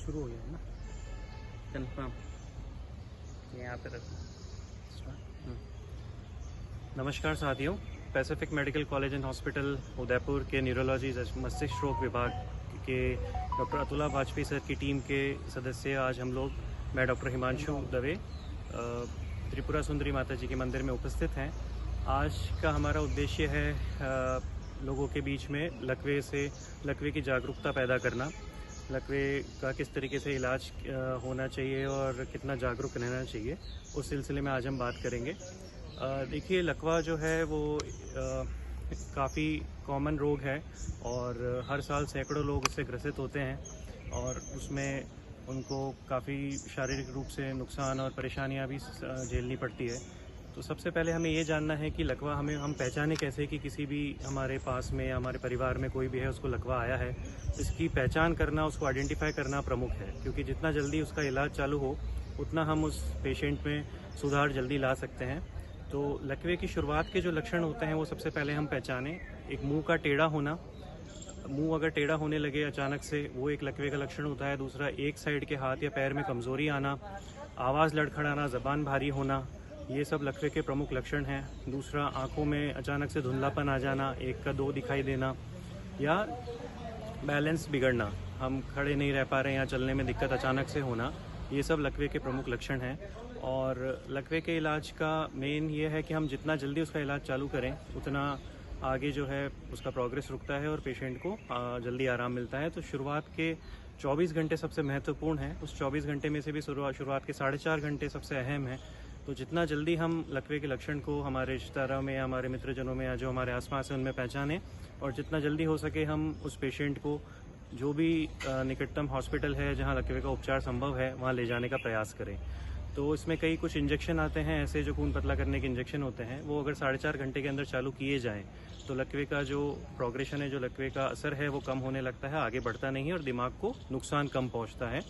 शुरू हो गया है ना? कंफर्म यहाँ पे रखो। नमस्कार साथियों, Pacific medical college and hospital Udaipur के न्यूरोलॉजी मस्तिष्क रोग विभाग के डॉक्टर अतुला वाजपेयी सर की टीम के सदस्य आज हम लोग, मैं डॉक्टर हिमांशु दवे, त्रिपुरा सुंदरी माता जी के मंदिर में उपस्थित हैं। आज का हमारा उद्देश्य है लोगों के बीच में लकवे की जागरूकता पैदा करना, लकवे का किस तरीके से इलाज होना चाहिए और कितना जागरूक रहना चाहिए, उस सिलसिले में आज हम बात करेंगे। देखिए, लकवा जो है वो काफ़ी कॉमन रोग है और हर साल सैकड़ों लोग उससे ग्रसित होते हैं और उसमें उनको काफ़ी शारीरिक रूप से नुकसान और परेशानियां भी झेलनी पड़ती है। तो सबसे पहले हमें ये जानना है कि लकवा हम पहचाने कैसे कि किसी भी हमारे पास में या हमारे परिवार में कोई भी है उसको लकवा आया है। इसकी पहचान करना, उसको आइडेंटिफाई करना प्रमुख है, क्योंकि जितना जल्दी उसका इलाज चालू हो उतना हम उस पेशेंट में सुधार जल्दी ला सकते हैं। तो लकवे की शुरुआत के जो लक्षण होते हैं वो सबसे पहले हम पहचानें। एक मुंह का टेढ़ा होना, मुंह अगर टेढ़ा होने लगे अचानक से, वो एक लकवे का लक्षण होता है। दूसरा, एक साइड के हाथ या पैर में कमज़ोरी आना, आवाज़ लड़खड़ाना, ज़बान भारी होना, ये सब लकवे के प्रमुख लक्षण हैं। दूसरा, आंखों में अचानक से धुंधलापन आ जाना, एक का दो दिखाई देना, या बैलेंस बिगड़ना, हम खड़े नहीं रह पा रहे हैं या चलने में दिक्कत अचानक से होना, ये सब लकवे के प्रमुख लक्षण हैं। और लकवे के इलाज का मेन ये है कि हम जितना जल्दी उसका इलाज चालू करें उतना आगे जो है उसका प्रोग्रेस रुकता है और पेशेंट को जल्दी आराम मिलता है। तो शुरुआत के 24 घंटे सबसे महत्वपूर्ण है। उस 24 घंटे में से भी शुरुआत के 4.5 घंटे सबसे अहम है। तो जितना जल्दी हम लकवे के लक्षण को हमारे रिश्तेदारों में या हमारे मित्रजनों में या जो हमारे आसपास है उनमें पहचानें, और जितना जल्दी हो सके हम उस पेशेंट को जो भी निकटतम हॉस्पिटल है जहां लकवे का उपचार संभव है वहां ले जाने का प्रयास करें। तो इसमें कुछ इंजेक्शन आते हैं ऐसे, जो खून पतला करने के इंजेक्शन होते हैं, वो अगर 4.5 घंटे के अंदर चालू किए जाएं तो लकवे का जो प्रोग्रेशन है, जो लकवे का असर है, वो कम होने लगता है, आगे बढ़ता नहीं है और दिमाग को नुकसान कम पहुंचता है।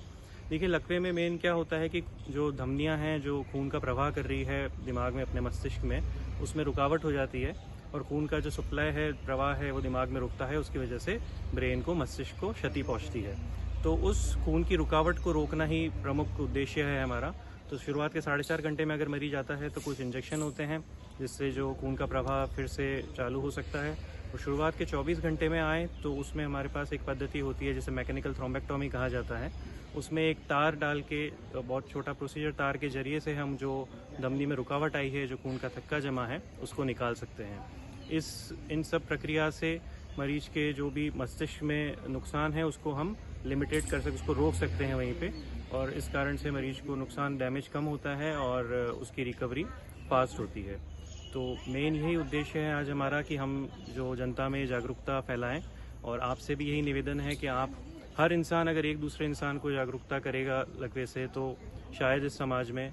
देखिए, लकवे में मेन क्या होता है कि जो धमनियां हैं जो खून का प्रवाह कर रही है दिमाग में, अपने मस्तिष्क में, उसमें रुकावट हो जाती है और खून का जो सप्लाई है, प्रवाह है, वो दिमाग में रुकता है। उसकी वजह से ब्रेन को, मस्तिष्क को क्षति पहुंचती है। तो उस खून की रुकावट को रोकना ही प्रमुख उद्देश्य है हमारा। तो शुरुआत के 4.5 घंटे में अगर मरीज आता है तो कुछ इंजेक्शन होते हैं जिससे जो खून का प्रवाह फिर से चालू हो सकता है। और शुरुआत के 24 घंटे में आए तो उसमें हमारे पास एक पद्धति होती है जिसे मैकेनिकल थ्रोम्बेक्टोमी कहा जाता है। उसमें एक तार डाल के, बहुत छोटा प्रोसीजर, तार के जरिए से हम जो धमनी में रुकावट आई है, जो खून का थक्का जमा है, उसको निकाल सकते हैं। इन सब प्रक्रिया से मरीज के जो भी मस्तिष्क में नुकसान है उसको हम लिमिटेड कर सकते, उसको रोक सकते हैं वहीं पे, और इस कारण से मरीज को नुकसान, डैमेज कम होता है और उसकी रिकवरी फास्ट होती है। तो मेन यही उद्देश्य है आज हमारा कि हम जो जनता में जागरूकता फैलाएं, और आपसे भी यही निवेदन है कि आप, हर इंसान अगर एक दूसरे इंसान को जागरूकता करेगा लकवे से, तो शायद इस समाज में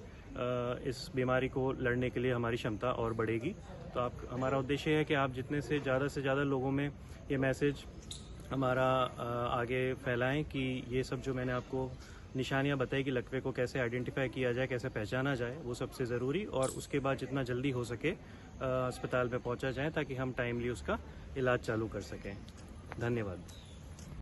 इस बीमारी को लड़ने के लिए हमारी क्षमता और बढ़ेगी। तो हमारा उद्देश्य है कि आप जितने से ज़्यादा लोगों में ये मैसेज हमारा आगे फैलाएं कि ये सब जो मैंने आपको निशानियां बताई कि लकवे को कैसे आइडेंटिफाई किया जाए, कैसे पहचाना जाए, वो सबसे ज़रूरी, और उसके बाद जितना जल्दी हो सके अस्पताल में पहुंचा जाए ताकि हम टाइमली उसका इलाज चालू कर सकें। धन्यवाद।